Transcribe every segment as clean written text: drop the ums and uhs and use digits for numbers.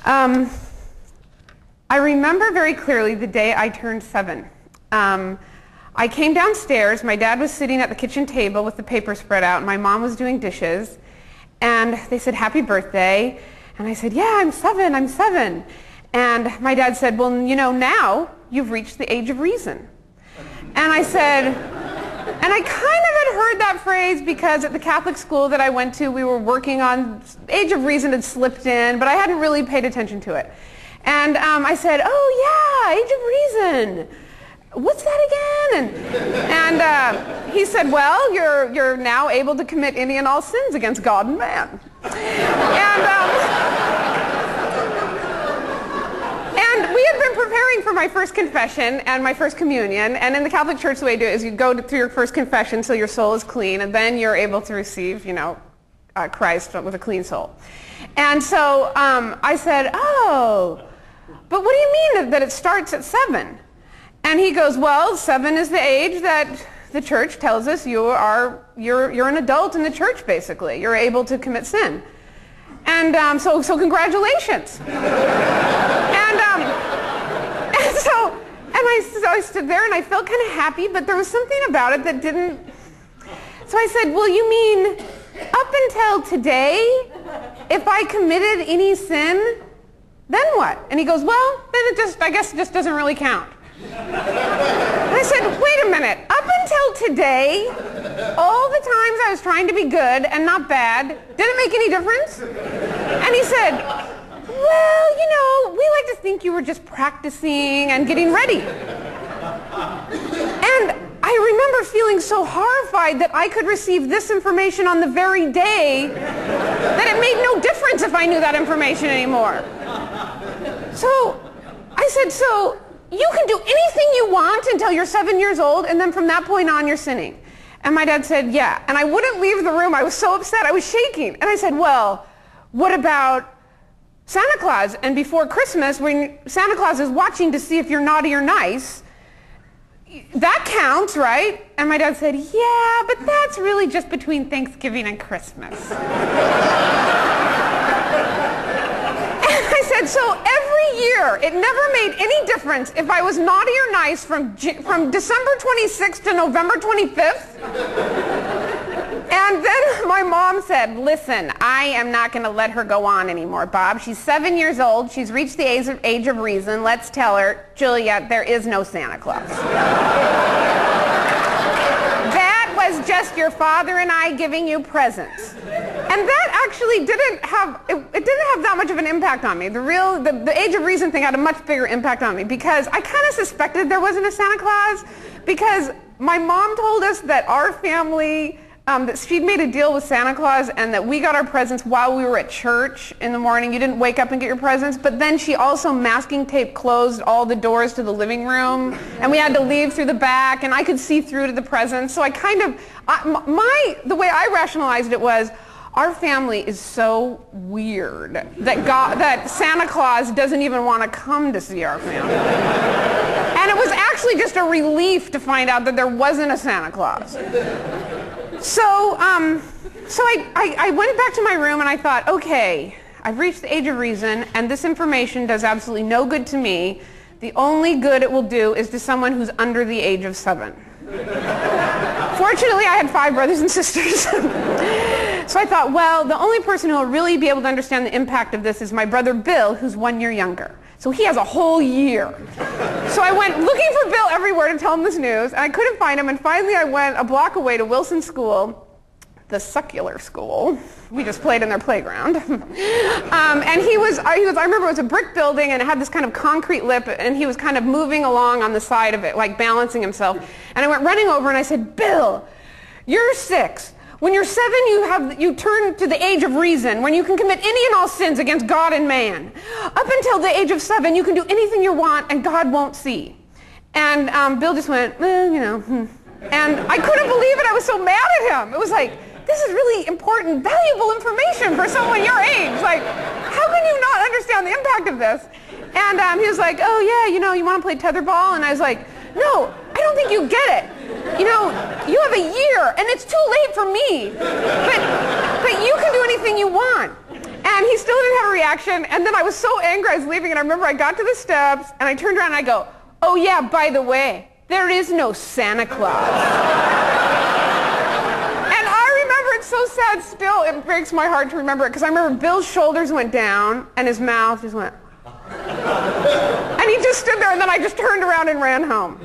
I remember very clearly the day I turned 7. I came downstairs. My dad was sitting at the kitchen table with the paper spread out, and my mom was doing dishes. And they said, "Happy birthday." And I said, "Yeah, I'm 7, I'm 7. And my dad said, "Well, you know, now you've reached the age of reason." And I said, and I kind of had heard that phrase because at the Catholic school that I went to, we were working on age of reason had slipped in, but I hadn't really paid attention to it. And I said, "Oh yeah, age of reason. What's that again?" And he said, "Well, you're now able to commit any and all sins against God and man." And we had been preparing for my first confession and my first communion. And in the Catholic Church, the way you do it is you go through your first confession so your soul is clean, and then you're able to receive, you know, Christ with a clean soul. And so I said, "Oh, but what do you mean that it starts at 7? And he goes, "Well, 7 is the age that the church tells us you're an adult in the church, basically. You're able to commit sin." And so congratulations. So I stood there and I felt kind of happy, but there was something about it that didn't. So I said, "Well, you mean up until today, if I committed any sin, then what?" And he goes, "Well, then I guess it just doesn't really count." And I said, "Wait a minute, up until today, all the times I was trying to be good and not bad, did it make any difference?" And he said, "Well, you know, we like to think you were just practicing and getting ready." And I remember feeling so horrified that I could receive this information on the very day that it made no difference if I knew that information anymore. So I said, "So you can do anything you want until you're 7 years old, and then from that point on you're sinning?" And my dad said, "Yeah." And I wouldn't leave the room. I was so upset. I was shaking. And I said, "Well, what about Santa Claus? And before Christmas, when Santa Claus is watching to see if you're naughty or nice, that counts, right?" And my dad said, "Yeah, but that's really just between Thanksgiving and Christmas." And I said, "So every year, it never made any difference if I was naughty or nice from December 26th to November 25th? And then my mom said, "Listen, I am not going to let her go on anymore, Bob. She's 7 years old. She's reached the age of reason. Let's tell her, Julia, there is no Santa Claus. That was just your father and I giving you presents." And that actually didn't have that much of an impact on me. The age of reason thing had a much bigger impact on me because I kind of suspected there wasn't a Santa Claus because my mom told us that our family, that she'd made a deal with Santa Claus and that we got our presents while we were at church in the morning. You didn't wake up and get your presents, but then she also masking tape closed all the doors to the living room, and we had to leave through the back, and I could see through to the presents. So I kind of, the way I rationalized it was, our family is so weird that Santa Claus doesn't even want to come to see our family. And it was actually just a relief to find out that there wasn't a Santa Claus. So I went back to my room and I thought, okay, I've reached the age of reason and this information does absolutely no good to me. The only good it will do is to someone who's under the age of 7. Fortunately, I had 5 brothers and sisters. So I thought, well, the only person who will really be able to understand the impact of this is my brother Bill, who's 1 year younger. So he has a whole year. So I went looking for Bill everywhere to tell him this news, and I couldn't find him, and finally I went a block away to Wilson School, the secular school. We just played in their playground. And I remember it was a brick building, and it had this kind of concrete lip, and he was kind of moving along on the side of it, like balancing himself. And I went running over, and I said, "Bill, you're 6. When you're 7, you turn to the age of reason, when you can commit any and all sins against God and man. Up until the age of 7, you can do anything you want, and God won't see." And Bill just went, "You know." And I couldn't believe it. I was so mad at him. It was like, this is really important, valuable information for someone your age. Like, how can you not understand the impact of this? And he was like, "Oh yeah, you know, you want to play tetherball?" And I was like, "No, I don't think you get it. You know, you have a year, and it's too late for me. But you can do anything you want." And he still didn't have a reaction. And then I was so angry I was leaving, and I remember I got to the steps and I turned around and I go, oh yeah, by the way, there is no Santa Claus. And I remember it's so sad still. It breaks my heart to remember it, because I remember Bill's shoulders went down and his mouth just went. And he just stood there, and then I just turned around and ran home.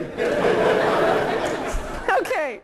Okay.